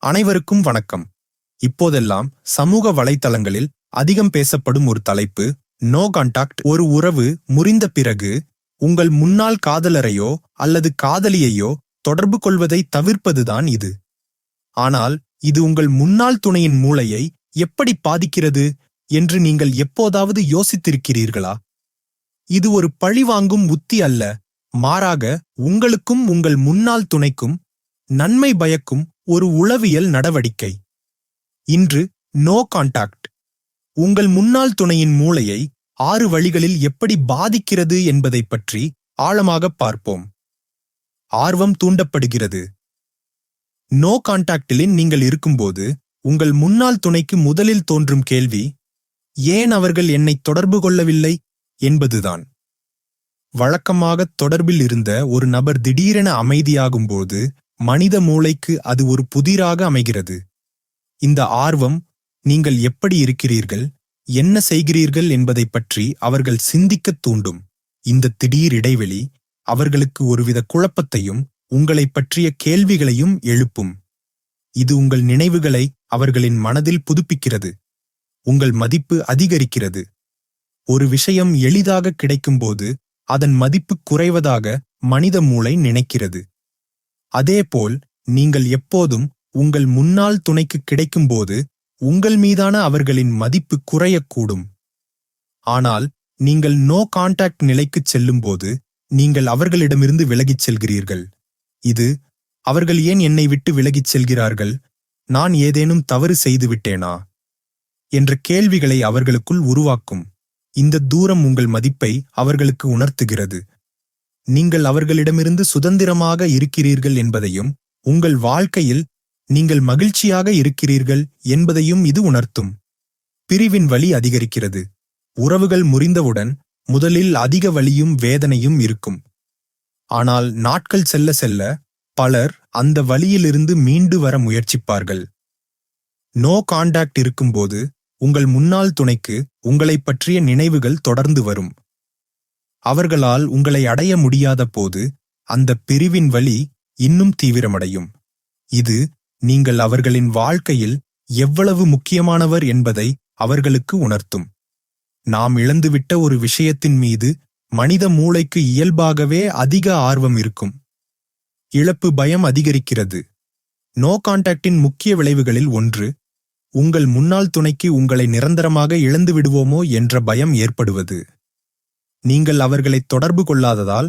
அனைவருக்கும் வணக்கம். இப்போதெல்லாம் சமூக வலைத்தளங்களில் அதிகம் பேசப்படும் ஒரு தலைப்பு நோ கான்டாக்ட். ஒரு உறவு முறிந்த பிறகு உங்கள் முன்னாள் காதலரையோ அல்லது காதலியையோ தொடர்பு கொள்வதை தவிர்ப்பதுதான் இது. ஆனால் இது உங்கள் முன்னாள் துணையின் மூளையை எப்படி பாதிக்கிறது என்று நீங்கள் எப்போதாவது யோசித்திருக்கிறீர்களா? இது ஒரு பழிவாங்கும் உத்தி அல்ல, மாறாக உங்களுக்கும் உங்கள் முன்னாள் துணைக்கும் நன்மை பயக்கும் ஒரு உளவியல் நடவடிக்கை. இன்று நோ கான்டாக்ட் உங்கள் முன்னாள் துணையின் மூளையை 6 வழிகளில் எப்படி பாதிக்கிறது என்பதை பற்றி ஆழமாக பார்ப்போம். ஆர்வம் தூண்டப்படுகிறது. நோ கான்டாக்டில் நீங்கள் இருக்கும்போது உங்கள் முன்னாள் துணைக்கு முதலில் தோன்றும் கேள்வி, ஏன் அவர்கள் என்னை தொடர்பு கொள்ளவில்லை என்பதுதான். வழக்கமாக தொடர்பில் இருந்த ஒரு நபர் திடீரென அமைதியாகும்போது மனித மூளைக்கு அது ஒரு புதிராக அமைகிறது. இந்த ஆர்வம் நீங்கள் எப்படி இருக்கிறீர்கள், என்ன செய்கிறீர்கள் என்பதை பற்றி அவர்கள் சிந்திக்கத் தூண்டும். இந்த திடீர் இடைவெளி அவர்களுக்கு ஒருவித குழப்பத்தையும் உங்களைப் பற்றிய கேள்விகளையும் எழுப்பும். இது உங்கள் நினைவுகளை அவர்களின் மனதில் புதுப்பிக்கிறது. உங்கள் மதிப்பு அதிகரிக்கிறது. ஒரு விஷயம் எளிதாக கிடைக்கும்போது அதன் மதிப்பு குறைவதாக மனித மூளை நினைக்கிறது. அதேபோல் நீங்கள் எப்போதும் உங்கள் முன்னாள் துணைக்கு கிடைக்கும்போது உங்கள் மீதான அவர்களின் மதிப்பு குறையக்கூடும். ஆனால் நீங்கள் நோ கான்டாக்ட் நிலைக்குச் செல்லும்போது நீங்கள் அவர்களிடமிருந்து விலகிச் செல்கிறீர்கள். இது, அவர்கள் ஏன் என்னை விட்டு விலகிச் செல்கிறார்கள், நான் ஏதேனும் தவறு செய்துவிட்டேனா என்ற கேள்விகளை அவர்களுக்குள் உருவாக்கும். இந்த தூரம் உங்கள் மதிப்பை அவர்களுக்கு உணர்த்துகிறது. நீங்கள் அவர்களிடமிருந்து சுதந்திரமாக இருக்கிறீர்கள் என்பதையும் உங்கள் வாழ்க்கையில் நீங்கள் மகிழ்ச்சியாக இருக்கிறீர்கள் என்பதையும் இது உணர்த்தும். பிரிவின் வலி அதிகரிக்கிறது. உறவுகள் முறிந்தவுடன் முதலில் அதிக வலியும் வேதனையும் இருக்கும். ஆனால் நாட்கள் செல்ல செல்ல பலர் அந்த வலியிலிருந்து மீண்டு வர முயற்சிப்பார்கள். நோ கான்டாக்ட் இருக்கும்போது உங்கள் முன்னாள் துணைக்கு உங்களைப் பற்றிய நினைவுகள் தொடர்ந்து வரும். அவர்களால் உங்களை அடைய முடியாத போது அந்த பிரிவின் வலி இன்னும் தீவிரமடையும். இது நீங்கள் அவர்களின் வாழ்க்கையில் எவ்வளவு முக்கியமானவர் என்பதை அவர்களுக்கு உணர்த்தும். நாம் இழந்துவிட்ட ஒரு விஷயத்தின் மீது மனித மூளைக்கு இயல்பாகவே அதிக ஆர்வம் இருக்கும். இழப்பு பயம் அதிகரிக்கிறது. நோ கான்டாக்டின் முக்கிய விளைவுகளில் ஒன்று, உங்கள் முன்னாள் துணைக்கு உங்களை நிரந்தரமாக இழந்து விடுவோமோ என்ற பயம் ஏற்படுவது. நீங்கள் அவர்களை தொடர்பு கொள்ளாததால்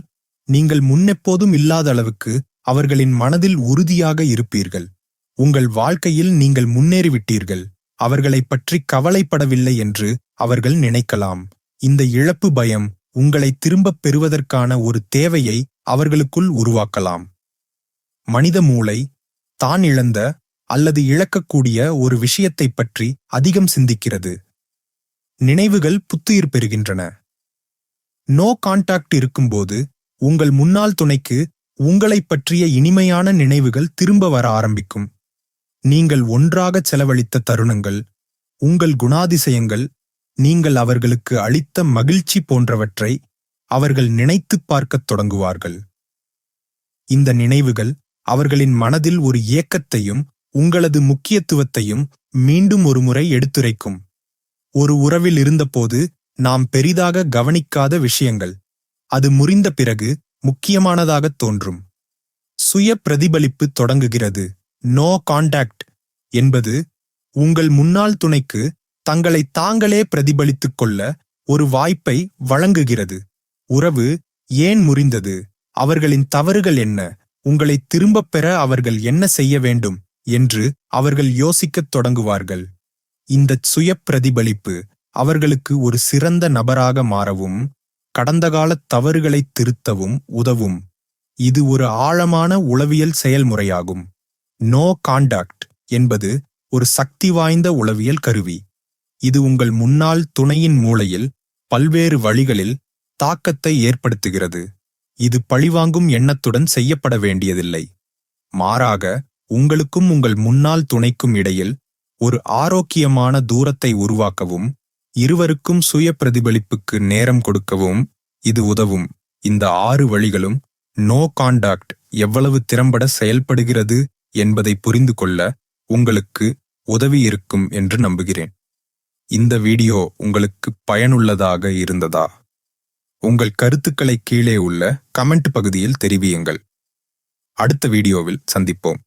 நீங்கள் முன்னெப்போதும் இல்லாத அளவுக்கு அவர்களின் மனதில் உறுதியாக இருப்பீர்கள். உங்கள் வாழ்க்கையில் நீங்கள் முன்னேறிவிட்டீர்கள், அவர்களைப் பற்றி கவலைப்படவில்லை என்று அவர்கள் நினைக்கலாம். இந்த இழப்பு பயம் உங்களை திரும்பப் பெறுவதற்கான ஒரு தேவையை அவர்களுக்குள் உருவாக்கலாம். மனித மூளை தான் இழந்த அல்லது இழக்கக்கூடிய ஒரு விஷயத்தைப் பற்றி அதிகம் சிந்திக்கிறது. நினைவுகள் புத்துயிர் பெறுகின்றன. நோ கான்டாக்ட் இருக்கும்போது உங்கள் முன்னாள் துணைக்கு உங்களைப் பற்றிய இனிமையான நினைவுகள் திரும்ப வர ஆரம்பிக்கும். நீங்கள் ஒன்றாகச் செலவழித்த தருணங்கள், உங்கள் குணாதிசயங்கள், நீங்கள் அவர்களுக்கு அளித்த மகிழ்ச்சி போன்றவற்றை அவர்கள் நினைத்துப் பார்க்கத் தொடங்குவார்கள். இந்த நினைவுகள் அவர்களின் மனதில் ஒரு ஏக்கத்தையும் உங்களது முக்கியத்துவத்தையும் மீண்டும் ஒருமுறை எடுத்துரைக்கும். ஒரு உறவில் இருந்தபோது நாம் பெரிதாக கவனிக்காத விஷயங்கள் அது முறிந்த பிறகு முக்கியமானதாகத் தோன்றும். சுய பிரதிபலிப்பு தொடங்குகிறது. நோ கான்டாக்ட் என்பது உங்கள் முன்னாள் துணைக்கு தங்களை தாங்களே பிரதிபலித்துக் கொள்ள ஒரு வாய்ப்பை வழங்குகிறது. உறவு ஏன் முறிந்தது, அவர்களின் தவறுகள் என்ன, உங்களை திரும்பப் பெற அவர்கள் என்ன செய்ய வேண்டும் என்று அவர்கள் யோசிக்கத் தொடங்குவார்கள். இந்த சுய பிரதிபலிப்பு அவர்களுக்கு ஒரு சிறந்த நபராக மாறவும் கடந்தகால தவறுகளைத் திருத்தவும் உதவும். இது ஒரு ஆழமான உளவியல் செயல்முறையாகும். நோ கான்டாக்ட் என்பது ஒரு சக்தி வாய்ந்த உளவியல் கருவி. இது உங்கள் முன்னாள் துணையின் மூளையில் பல்வேறு வழிகளில் தாக்கத்தை ஏற்படுத்துகிறது. இது பழிவாங்கும் எண்ணத்துடன் செய்யப்பட வேண்டியதில்லை. மாறாக உங்களுக்கும் உங்கள் முன்னாள் துணைக்கும் இடையில் ஒரு ஆரோக்கியமான தூரத்தை உருவாக்கவும் இருவருக்கும் சுய பிரதிபலிப்புக்கு நேரம் கொடுக்கவும் இது உதவும். இந்த 6 வழிகளும் நோ கான்டாக்ட் எவ்வளவு திறம்பட செயல்படுகிறது என்பதை புரிந்து கொள்ள உங்களுக்கு உதவி இருக்கும் என்று நம்புகிறேன். இந்த வீடியோ உங்களுக்கு பயனுள்ளதாக இருந்ததா? உங்கள் கருத்துக்களை கீழே உள்ள கமெண்ட் பகுதியில் தெரிவியுங்கள். அடுத்த வீடியோவில் சந்திப்போம்.